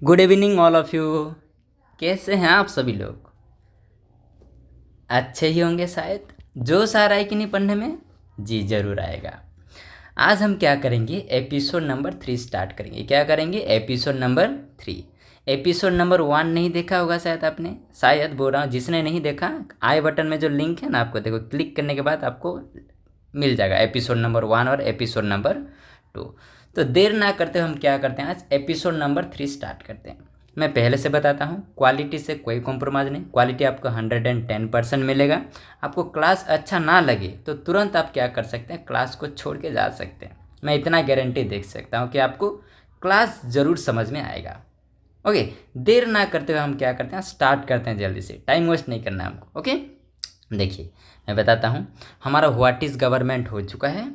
Good evening all of you. कैसे हैं आप सभी लोग? अच्छे ही होंगे शायद। जोश आ रहा है कि नहीं पढ़ने में? जी ज़रूर आएगा। आज हम क्या करेंगे, एपिसोड नंबर 3 स्टार्ट करेंगे। क्या करेंगे? Episode number 3। एपिसोड नंबर 1 नहीं देखा होगा शायद आपने, शायद बोल रहा हूँ। जिसने नहीं देखा, आई बटन में जो लिंक है ना, आपको देखो, क्लिक करने के बाद आपको मिल जाएगा एपिसोड नंबर 1 और एपिसोड नंबर 2। तो देर ना करते हम क्या करते हैं, आज एपिसोड नंबर 3 स्टार्ट करते हैं। मैं पहले से बताता हूँ, क्वालिटी से कोई कॉम्प्रोमाइज़ नहीं। क्वालिटी आपको 110% मिलेगा। आपको क्लास अच्छा ना लगे तो तुरंत आप क्या कर सकते हैं, क्लास को छोड़ के जा सकते हैं। मैं इतना गारंटी दे सकता हूँ कि आपको क्लास ज़रूर समझ में आएगा। ओके, देर ना करते हुए हम क्या करते हैं, स्टार्ट करते हैं जल्दी से। टाइम वेस्ट नहीं करना है हमको। ओके, देखिए मैं बताता हूँ। हमारा व्हाट इज़ गवर्नमेंट हो चुका है,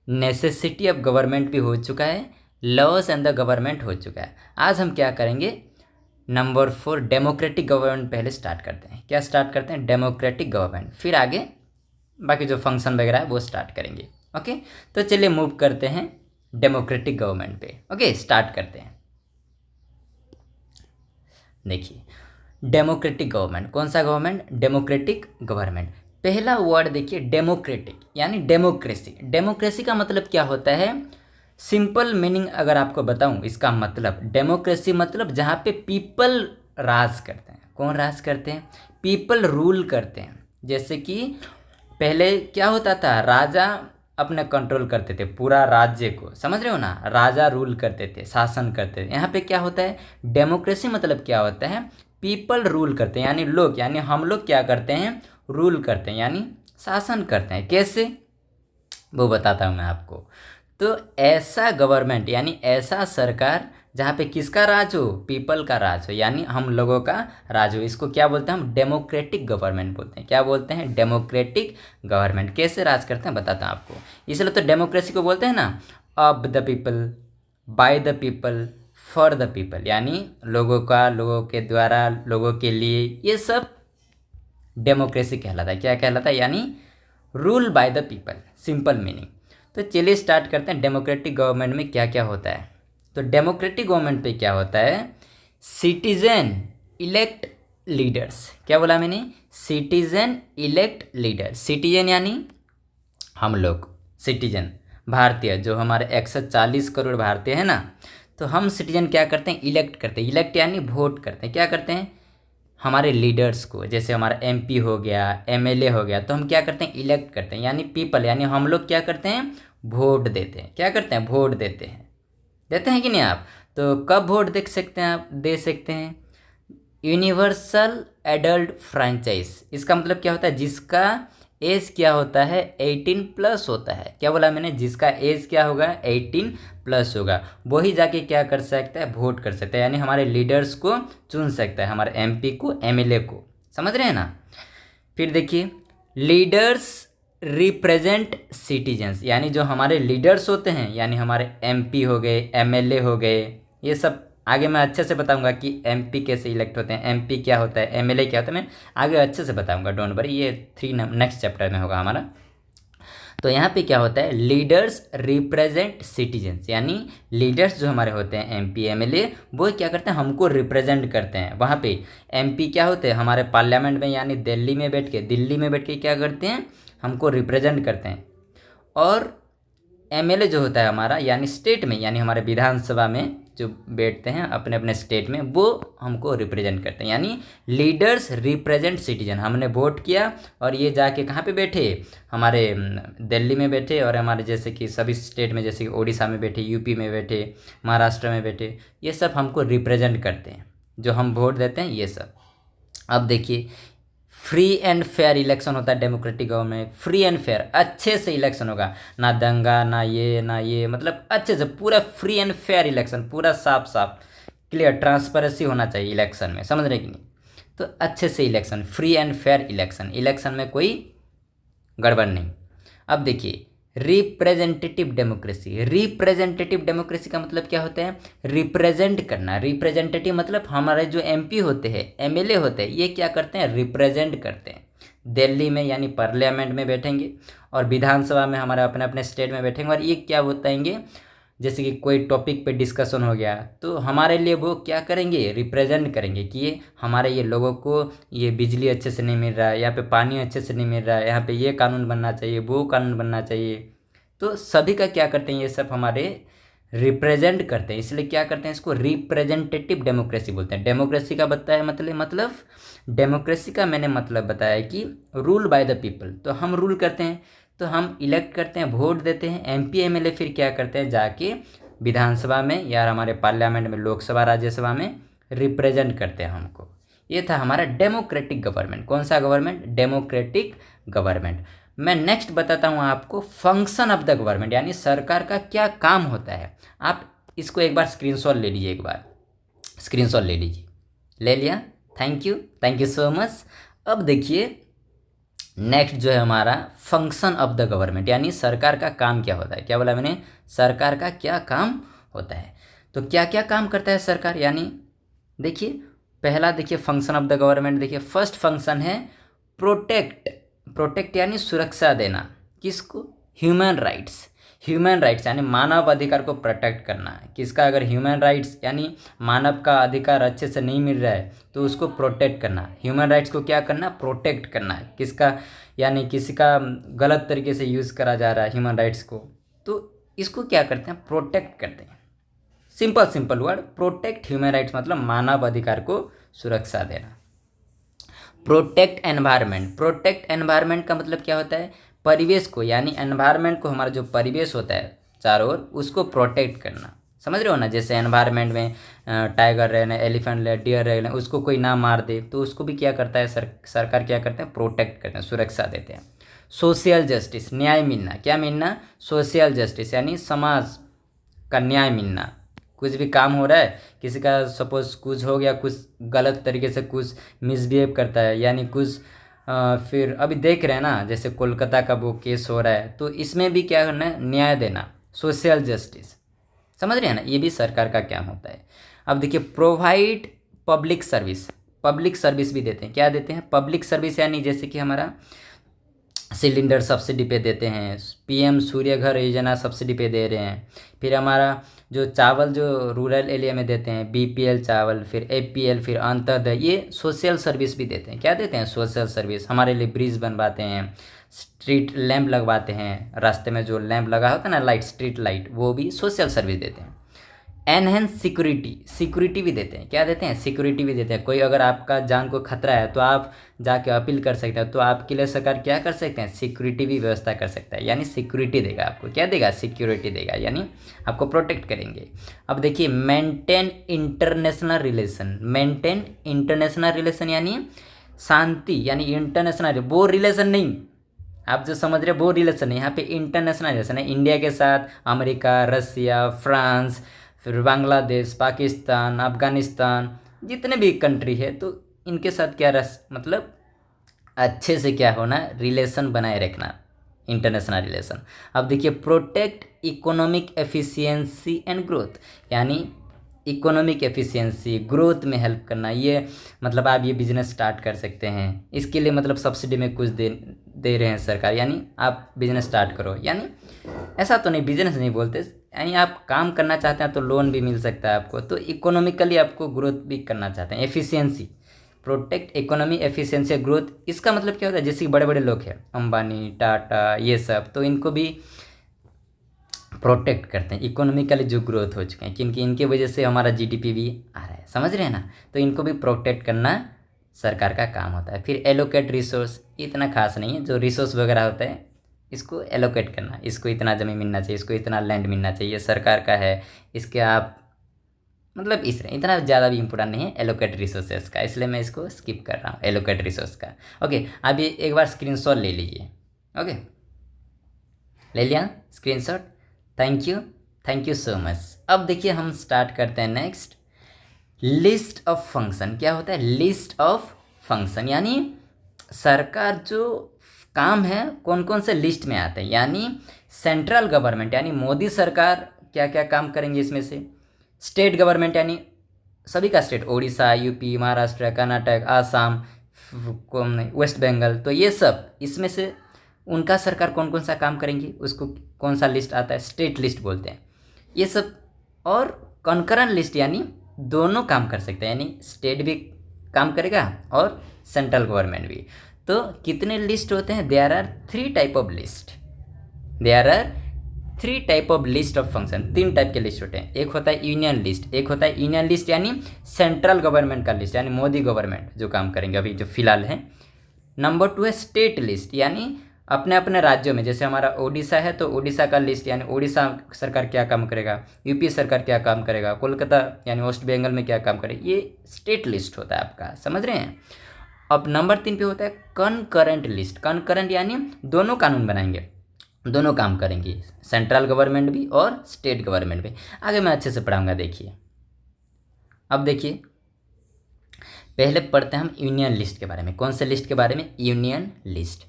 नेसेसिटी ऑफ गवर्नमेंट भी हो चुका है, लॉस एंड द गवर्नमेंट हो चुका है। आज हम क्या करेंगे, नंबर 4 डेमोक्रेटिक गवर्नमेंट पहले स्टार्ट करते हैं। क्या स्टार्ट करते हैं? Democratic government. फिर आगे बाकी जो फंक्शन वगैरह है वो स्टार्ट करेंगे। ओके, तो चलिए मूव करते हैं डेमोक्रेटिक गवर्नमेंट पे। ओके, स्टार्ट करते हैं। देखिए, डेमोक्रेटिक गवर्नमेंट, कौन सा गवर्नमेंट? Democratic government. पहला वर्ड देखिए, डेमोक्रेटिक यानी डेमोक्रेसी। डेमोक्रेसी का मतलब क्या होता है? सिंपल मीनिंग अगर आपको बताऊं, इसका मतलब डेमोक्रेसी मतलब जहाँ पे पीपल राज करते हैं। कौन राज करते हैं? पीपल रूल करते हैं। जैसे कि पहले क्या होता था, राजा अपने कंट्रोल करते थे पूरा राज्य को, समझ रहे हो ना? राजा रूल करते थे, शासन करते थे। यहाँ पे क्या होता है, डेमोक्रेसी मतलब क्या होता है? पीपल रूल करते हैं, यानी लोग, यानी हम लोग क्या करते हैं, रूल करते हैं, यानी शासन करते हैं। कैसे, वो बताता हूँ मैं आपको। तो ऐसा गवर्नमेंट यानी ऐसा सरकार जहाँ पे किसका राज हो? पीपल का राज हो, यानी हम लोगों का राज हो। इसको क्या बोलते हैं हम? डेमोक्रेटिक गवर्नमेंट बोलते हैं। क्या बोलते हैं? Democratic government. कैसे राज करते हैं बताता हूँ आपको। इसलिए तो डेमोक्रेसी को बोलते हैं ना, of the people, by the people, for the people, यानी लोगों का, लोगों के द्वारा, लोगों के लिए। ये सब डेमोक्रेसी कहलाता है। क्या कहलाता है? यानी rule by the people, simple meaning. तो चलिए स्टार्ट करते हैं, डेमोक्रेटिक गवर्नमेंट में क्या क्या होता है। तो डेमोक्रेटिक गवर्नमेंट पे क्या होता है, सिटीजन इलेक्ट लीडर्स। क्या बोला मैंने? Citizen elect leader. सिटीजन यानी हम लोग, सिटीजन भारतीय, जो हमारे 140 करोड़ भारतीय है ना, तो हम सिटीजन क्या करते हैं, इलेक्ट करते हैं। इलेक्ट यानी वोट करते हैं। क्या करते हैं? हमारे लीडर्स को, जैसे हमारा एमपी हो गया, एमएलए हो गया, तो हम क्या करते हैं, इलेक्ट करते हैं। यानी पीपल, यानी हम लोग क्या करते हैं, वोट देते हैं। क्या करते हैं? वोट देते हैं। देते हैं कि नहीं आप? तो कब वोट दे सकते हैं आप, दे सकते हैं? यूनिवर्सल एडल्ट फ्रेंचाइज, इसका मतलब क्या होता है, जिसका एज क्या होता है, 18 प्लस होता है। क्या बोला मैंने? जिसका एज क्या होगा, 18 प्लस होगा, वही जाके क्या कर सकता है, वोट कर सकता है। यानी हमारे लीडर्स को चुन सकता है, हमारे एमपी को, एमएलए को। समझ रहे हैं ना? फिर देखिए, लीडर्स रिप्रेजेंट सिटीजन्स, यानी जो हमारे लीडर्स होते हैं, यानी हमारे एमपी हो गए, एमएलए हो गए, ये सब आगे मैं अच्छे से बताऊंगा कि एमपी कैसे इलेक्ट होते हैं, एमपी क्या होता है, एमएलए क्या होता है, मैं आगे अच्छे से बताऊंगा, डोंट वरी। ये 3 नेक्स्ट चैप्टर में होगा हमारा। तो यहाँ पे क्या होता है, लीडर्स रिप्रेजेंट सिटीजन्स, यानी लीडर्स जो हमारे होते हैं, एमपी एमएलए, वो क्या करते हैं, हमको रिप्रेजेंट करते हैं। वहाँ पे एमपी क्या होते हैं, हमारे पार्लियामेंट में, यानी दिल्ली में बैठ के क्या करते हैं, हमको रिप्रेजेंट करते हैं। और एमएलए जो होता है हमारा, यानी स्टेट में, यानी हमारे विधानसभा में जो बैठते हैं अपने अपने स्टेट में, वो हमको रिप्रेजेंट करते हैं। यानी लीडर्स रिप्रेजेंट सिटीजन। हमने वोट किया और ये जाके कहाँ पे बैठे, हमारे दिल्ली में बैठे, और हमारे जैसे कि सभी स्टेट में, जैसे कि उड़ीसा में बैठे, यूपी में बैठे, महाराष्ट्र में बैठे, ये सब हमको रिप्रेजेंट करते हैं, जो हम वोट देते हैं, ये सब। अब देखिए, फ्री एंड फेयर इलेक्शन होता है डेमोक्रेटिक गवर्नमेंट में। फ्री एंड फेयर, अच्छे से इलेक्शन होगा, ना दंगा ना ये, मतलब अच्छे से पूरा फ्री एंड फेयर इलेक्शन, पूरा साफ साफ क्लियर, ट्रांसपेरेंसी होना चाहिए इलेक्शन में, समझ रहे कि नहीं? तो अच्छे से election, free and fair election, election में कोई गड़बड़ नहीं। अब देखिए, रिप्रेजेंटेटिव डेमोक्रेसी। रिप्रेजेंटेटिव डेमोक्रेसी का मतलब क्या होता है, रिप्रेजेंट करना। रिप्रेजेंटेटिव मतलब हमारे जो एमपी होते हैं, एमएलए होते हैं, ये क्या करते हैं, रिप्रेजेंट करते हैं। दिल्ली में यानी पार्लियामेंट में बैठेंगे, और विधानसभा में हमारे अपने अपने स्टेट में बैठेंगे, और ये क्या बताएंगे, जैसे कि कोई टॉपिक पे डिस्कशन हो गया तो हमारे लिए वो क्या करेंगे, रिप्रेजेंट करेंगे कि ये हमारे ये लोगों को ये बिजली अच्छे से नहीं मिल रहा है, यहाँ पे पानी अच्छे से नहीं मिल रहा है, यहाँ पे ये कानून बनना चाहिए, वो कानून बनना चाहिए। तो सभी का क्या करते हैं, ये सब हमारे रिप्रेजेंट करते हैं, इसलिए क्या करते हैं, इसको रिप्रेजेंटेटिव डेमोक्रेसी बोलते हैं। डेमोक्रेसी का बताया मतलब डेमोक्रेसी का मैंने मतलब बताया कि रूल बाय द पीपल। तो हम रूल करते हैं, तो हम इलेक्ट करते हैं, वोट देते हैं, एमपी एमएलए फिर क्या करते हैं, जाके विधानसभा में या हमारे पार्लियामेंट में, लोकसभा राज्यसभा में रिप्रेजेंट करते हैं हमको। ये था हमारा डेमोक्रेटिक गवर्नमेंट। कौन सा गवर्नमेंट, डेमोक्रेटिक गवर्नमेंट। मैं नेक्स्ट बताता हूँ आपको फंक्शन ऑफ द गवर्नमेंट, यानी सरकार का क्या काम होता है। आप इसको एक बार स्क्रीनशॉट ले लीजिए, एक बार स्क्रीनशॉट ले लीजिए। ले लिया, थैंक यू सो मच। अब देखिए नेक्स्ट जो है हमारा फंक्शन ऑफ द गवर्नमेंट, यानी सरकार का काम क्या होता है। क्या बोला मैंने, सरकार का क्या काम होता है। तो क्या क्या काम करता है सरकार, यानी देखिए पहला देखिए फंक्शन ऑफ द गवर्नमेंट, देखिए फर्स्ट फंक्शन है प्रोटेक्ट यानी सुरक्षा देना, किसको, ह्यूमन राइट्स यानी मानव अधिकार को प्रोटेक्ट करना है। किसका, अगर ह्यूमन राइट्स यानी मानव का अधिकार अच्छे से नहीं मिल रहा है तो उसको प्रोटेक्ट करना। ह्यूमन राइट्स को क्या करना, प्रोटेक्ट करना है। किसका, यानी किसी का गलत तरीके से यूज़ करा जा रहा है ह्यूमन राइट्स को, तो इसको क्या करते हैं, प्रोटेक्ट करते हैं। Simple word, protect human rights मतलब मानव अधिकार को सुरक्षा देना। प्रोटेक्ट एनवायरनमेंट का मतलब क्या होता है, परिवेश को, यानी एनवायरनमेंट को, हमारा जो परिवेश होता है चारों ओर, उसको प्रोटेक्ट करना। समझ रहे हो ना, जैसे एनवायरनमेंट में टाइगर रहना, एलिफेंट रहे, डियर रहना, उसको कोई ना मार दे तो उसको भी क्या करता है सरकार क्या करते हैं, प्रोटेक्ट करते हैं, सुरक्षा देते हैं। सोशल जस्टिस, न्याय मिलना, क्या मिलना, सोशल जस्टिस यानी समाज का न्याय मिलना। कुछ भी काम हो रहा है, किसी का सपोज कुछ हो गया, कुछ गलत तरीके से कुछ मिसबिहेव करता है, यानी कुछ फिर अभी देख रहे हैं ना, जैसे कोलकाता का वो केस हो रहा है, तो इसमें भी क्या करना है, न्याय देना, सोशल जस्टिस। समझ रहे हैं ना, ये भी सरकार का काम होता है। अब देखिए प्रोवाइड पब्लिक सर्विस भी देते हैं। क्या देते हैं, पब्लिक सर्विस, यानी जैसे कि हमारा सिलेंडर सब्सिडी पे देते हैं, पीएम सूर्य घर योजना सब्सिडी पे दे रहे हैं। फिर हमारा जो चावल जो रूरल एरिया में देते हैं, बीपीएल चावल, फिर एपीएल, फिर अंत्योदय, ये सोशल सर्विस भी देते हैं। क्या देते हैं, सोशल सर्विस। हमारे लिए ब्रिज बनवाते हैं, स्ट्रीट लैंप लगवाते हैं, रास्ते में जो लैंप लगा होता है ना, लाइट, स्ट्रीट लाइट, वो भी सोशल सर्विस देते हैं। एनहेंस सिक्योरिटी भी देते हैं। क्या देते हैं, सिक्योरिटी भी देते हैं। कोई अगर आपका जान को खतरा है तो आप जाके अपील कर सकते हैं, तो आपके लिए सरकार क्या कर सकते हैं, सिक्योरिटी भी व्यवस्था कर सकता है, यानी सिक्योरिटी देगा आपको। क्या देगा, सिक्योरिटी देगा, यानी आपको प्रोटेक्ट करेंगे। अब देखिए मेंटेन इंटरनेशनल रिलेशन यानी शांति, यानी इंटरनेशनल, वो रिलेशन नहीं, आप जो समझ रहे वो रिलेशन नहीं, यहाँ पे इंटरनेशनल रिलेशन है। इंडिया के साथ अमेरिका, रसिया, फ्रांस, फिर बांग्लादेश, पाकिस्तान, अफगानिस्तान, जितने भी कंट्री है, तो इनके साथ क्या मतलब अच्छे से क्या होना, रिलेशन बनाए रखना, इंटरनेशनल रिलेशन। अब देखिए protect economic efficiency and growth, यानी इकोनॉमिक एफिशिएंसी, ग्रोथ में हेल्प करना। ये मतलब आप ये बिजनेस स्टार्ट कर सकते हैं, इसके लिए मतलब सब्सिडी में कुछ दे रहे हैं सरकार, यानी आप बिजनेस स्टार्ट करो। यानी ऐसा तो नहीं, बिजनेस नहीं बोलते, यानी आप काम करना चाहते हैं तो लोन भी मिल सकता है आपको, तो इकोनॉमिकली आपको ग्रोथ भी करना चाहते हैं। Efficiency, protect economy efficiency growth, इसका मतलब क्या होता है, जैसे कि बड़े बड़े लोग हैं, अंबानी, टाटा, ये सब, तो इनको भी प्रोटेक्ट करते हैं। इकोनॉमिकली जो ग्रोथ हो चुके हैं, क्योंकि इनके वजह से हमारा जीडीपी भी आ रहा है, समझ रहे हैं ना, तो इनको भी प्रोटेक्ट करना सरकार का काम होता है। फिर एलोकेट रिसोर्स, इतना खास नहीं है, जो रिसोर्स वगैरह होता है इसको एलोकेट करना, इसको इतना ज़मीन मिलना चाहिए, इसको इतना लैंड मिलना चाहिए, सरकार का है, इसके आप मतलब इतना ज़्यादा भी इम्पोर्टेंट नहीं है एलोकेट रिसोर्सेस का, इसलिए मैं इसको स्किप कर रहा हूँ, एलोकेट रिसोर्स का। ओके, अब ये एक बार स्क्रीनशॉट ले लीजिए। ओके, ले लिया screenshot, thank you so much. अब देखिए हम स्टार्ट करते हैं नेक्स्ट, लिस्ट ऑफ फंक्शन। क्या होता है, लिस्ट ऑफ फंक्शन, यानी सरकार जो काम है कौन कौन से लिस्ट में आते हैं, यानी सेंट्रल गवर्नमेंट यानी मोदी सरकार क्या क्या काम करेंगे इसमें से। स्टेट गवर्नमेंट यानी सभी का स्टेट, उड़ीसा, यूपी, महाराष्ट्र, कर्नाटक, आसाम, वेस्ट बंगाल, तो ये सब इसमें से उनका सरकार कौन कौन सा काम करेंगी, उसको कौन सा लिस्ट आता है, स्टेट लिस्ट बोलते हैं। ये सब। और कॉन्करेंट लिस्ट यानी दोनों काम कर सकते हैं, यानी स्टेट भी काम करेगा और सेंट्रल गवर्नमेंट भी। तो कितने लिस्ट होते हैं? There are 3 type of list. There are 3 type of list of function. 3 type के लिस्ट होते हैं। एक होता है यूनियन लिस्ट, एक होता है यूनियन लिस्ट यानी सेंट्रल गवर्नमेंट का लिस्ट, यानी मोदी गवर्नमेंट जो काम करेंगे अभी जो फिलहाल है। नंबर 2 है स्टेट लिस्ट, यानी अपने अपने राज्यों में, जैसे हमारा ओडिशा है तो ओडिशा का लिस्ट, यानी ओडिशा सरकार क्या काम करेगा, यूपी सरकार क्या काम करेगा, कोलकाता यानी वेस्ट बंगाल में क्या काम करेगा, ये स्टेट लिस्ट होता है आपका, समझ रहे हैं। अब नंबर 3 पे होता है कनकरेंट लिस्ट। कनकरेंट यानी दोनों कानून बनाएंगे, दोनों काम करेंगी, सेंट्रल गवर्नमेंट भी और स्टेट गवर्नमेंट भी। आगे मैं अच्छे से पढ़ाऊंगा, देखिए। अब देखिए, पहले पढ़ते हैं हम यूनियन लिस्ट के बारे में। कौन से लिस्ट के बारे में? Union list.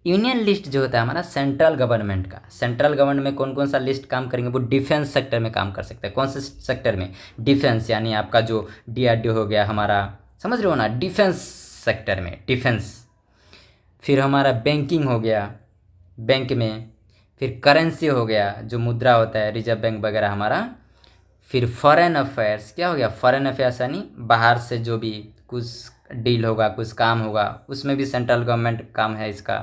यूनियन लिस्ट जो होता है हमारा सेंट्रल गवर्नमेंट का। सेंट्रल गवर्नमेंट में कौन कौन सा लिस्ट काम करेंगे? वो डिफेंस सेक्टर में काम कर सकते हैं। कौन से सेक्टर में? डिफेंस, यानी आपका जो DRDO हो गया हमारा, समझ रहे हो ना, डिफेंस सेक्टर में, डिफेंस। फिर हमारा बैंकिंग हो गया, बैंक में। फिर करेंसी हो गया, जो मुद्रा होता है, रिजर्व बैंक वगैरह हमारा। फिर फॉरेन अफेयर्स, क्या हो गया? फॉरेन अफेयर्स यानी बाहर से जो भी कुछ डील होगा, कुछ काम होगा, उसमें भी सेंट्रल गवर्नमेंट काम है इसका।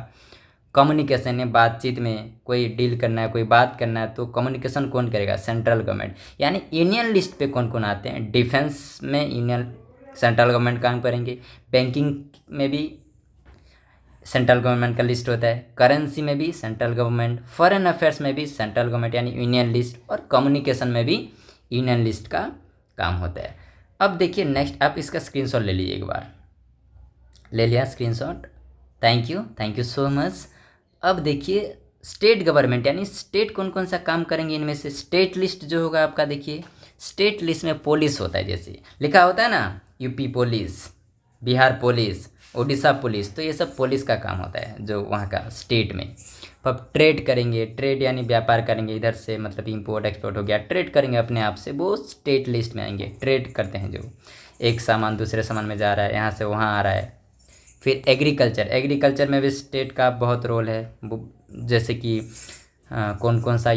कम्युनिकेशन है, बातचीत में कोई डील करना है, कोई बात करना है, तो कम्युनिकेशन कौन करेगा? Central government. यानी यूनियन लिस्ट पे कौन कौन आते हैं? डिफेंस में यूनियन सेंट्रल गवर्नमेंट काम करेंगे, बैंकिंग में भी सेंट्रल गवर्नमेंट का लिस्ट होता है, करेंसी में भी सेंट्रल गवर्नमेंट, फॉरेन अफेयर्स में भी सेंट्रल गवर्नमेंट यानी यूनियन लिस्ट, और कम्युनिकेशन में भी यूनियन लिस्ट का काम होता है। अब देखिए नेक्स्ट, आप इसका स्क्रीनशॉट ले लीजिए, एक बार ले लिया screenshot, thank you so much. अब देखिए स्टेट गवर्नमेंट यानी स्टेट कौन कौन सा काम करेंगे इनमें से। स्टेट लिस्ट जो होगा आपका, देखिए स्टेट लिस्ट में पुलिस होता है, जैसे लिखा होता है ना, UP police, Bihar police, Orissa police, तो ये सब पुलिस का काम होता है जो वहाँ का स्टेट में। अब ट्रेड करेंगे, ट्रेड यानी व्यापार करेंगे, इधर से मतलब इंपोर्ट एक्सपोर्ट हो गया, ट्रेड करेंगे अपने आप से, वो स्टेट लिस्ट में आएंगे। ट्रेड करते हैं, जो एक सामान दूसरे सामान में जा रहा है, यहाँ से वहाँ आ रहा है। फिर एग्रीकल्चर में भी स्टेट का बहुत रोल है, वो जैसे कि कौन कौन सा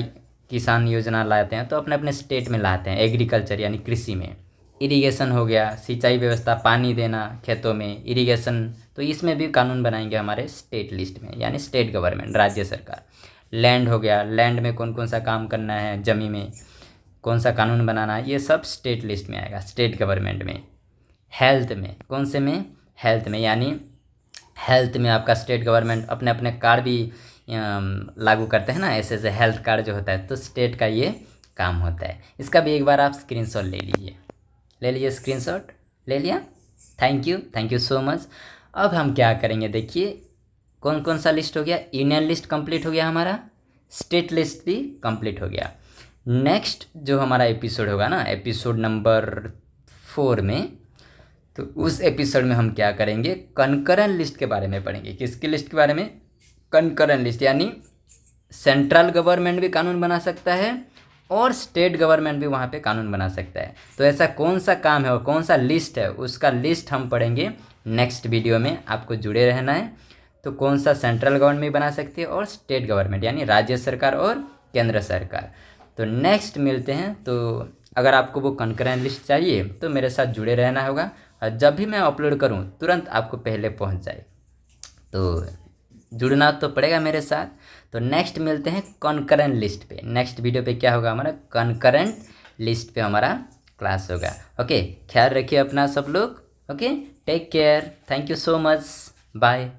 किसान योजना लाते हैं, तो अपने अपने स्टेट में लाते हैं। एग्रीकल्चर यानी कृषि में। इरिगेशन हो गया, सिंचाई व्यवस्था, पानी देना खेतों में, इरिगेशन, तो इसमें भी कानून बनाएंगे हमारे स्टेट लिस्ट में, यानी स्टेट गवर्नमेंट, राज्य सरकार। लैंड हो गया, लैंड में कौन कौन सा काम करना है, जमीन में कौन सा कानून बनाना है, ये सब स्टेट लिस्ट में आएगा, स्टेट गवर्नमेंट में। हेल्थ में, कौन से में? हेल्थ में, यानी हेल्थ में आपका स्टेट गवर्नमेंट अपने अपने कार्ड भी लागू करते हैं ना, ऐसे ऐसे हेल्थ कार्ड जो होता है, तो स्टेट का ये काम होता है। इसका भी एक बार आप स्क्रीनशॉट ले लीजिए स्क्रीनशॉट, ले लिया, थैंक यू सो मच। अब हम क्या करेंगे, देखिए कौन कौन सा लिस्ट हो गया। यूनियन लिस्ट कंप्लीट हो गया हमारा, स्टेट लिस्ट भी कंप्लीट हो गया। नेक्स्ट जो हमारा एपिसोड होगा ना, एपिसोड नंबर 4 में, तो उस एपिसोड में हम क्या करेंगे, कनकरेंट लिस्ट के बारे में पढ़ेंगे। किसकी लिस्ट के बारे में? कनकरेंट लिस्ट, यानी सेंट्रल गवर्नमेंट भी कानून बना सकता है और स्टेट गवर्नमेंट भी वहाँ पे कानून बना सकता है। तो ऐसा कौन सा काम है और कौन सा लिस्ट है, उसका लिस्ट हम पढ़ेंगे नेक्स्ट वीडियो में। आपको जुड़े रहना है। तो कौन सा सेंट्रल गवर्नमेंट बना सकती है और स्टेट गवर्नमेंट यानी राज्य सरकार और केंद्र सरकार। तो नेक्स्ट मिलते हैं। तो अगर आपको वो कनकरेंट लिस्ट चाहिए तो मेरे साथ जुड़े रहना होगा, और जब भी मैं अपलोड करूँ तुरंत आपको पहले पहुँच जाए। तो जुड़ना तो पड़ेगा मेरे साथ। तो नेक्स्ट मिलते हैं कॉन्करेंट लिस्ट पे। नेक्स्ट वीडियो पे क्या होगा, हमारा कॉन्करेंट लिस्ट पे हमारा क्लास होगा। ओके, ख्याल रखिए अपना सब लोग। Okay, take care, thank you so much, bye.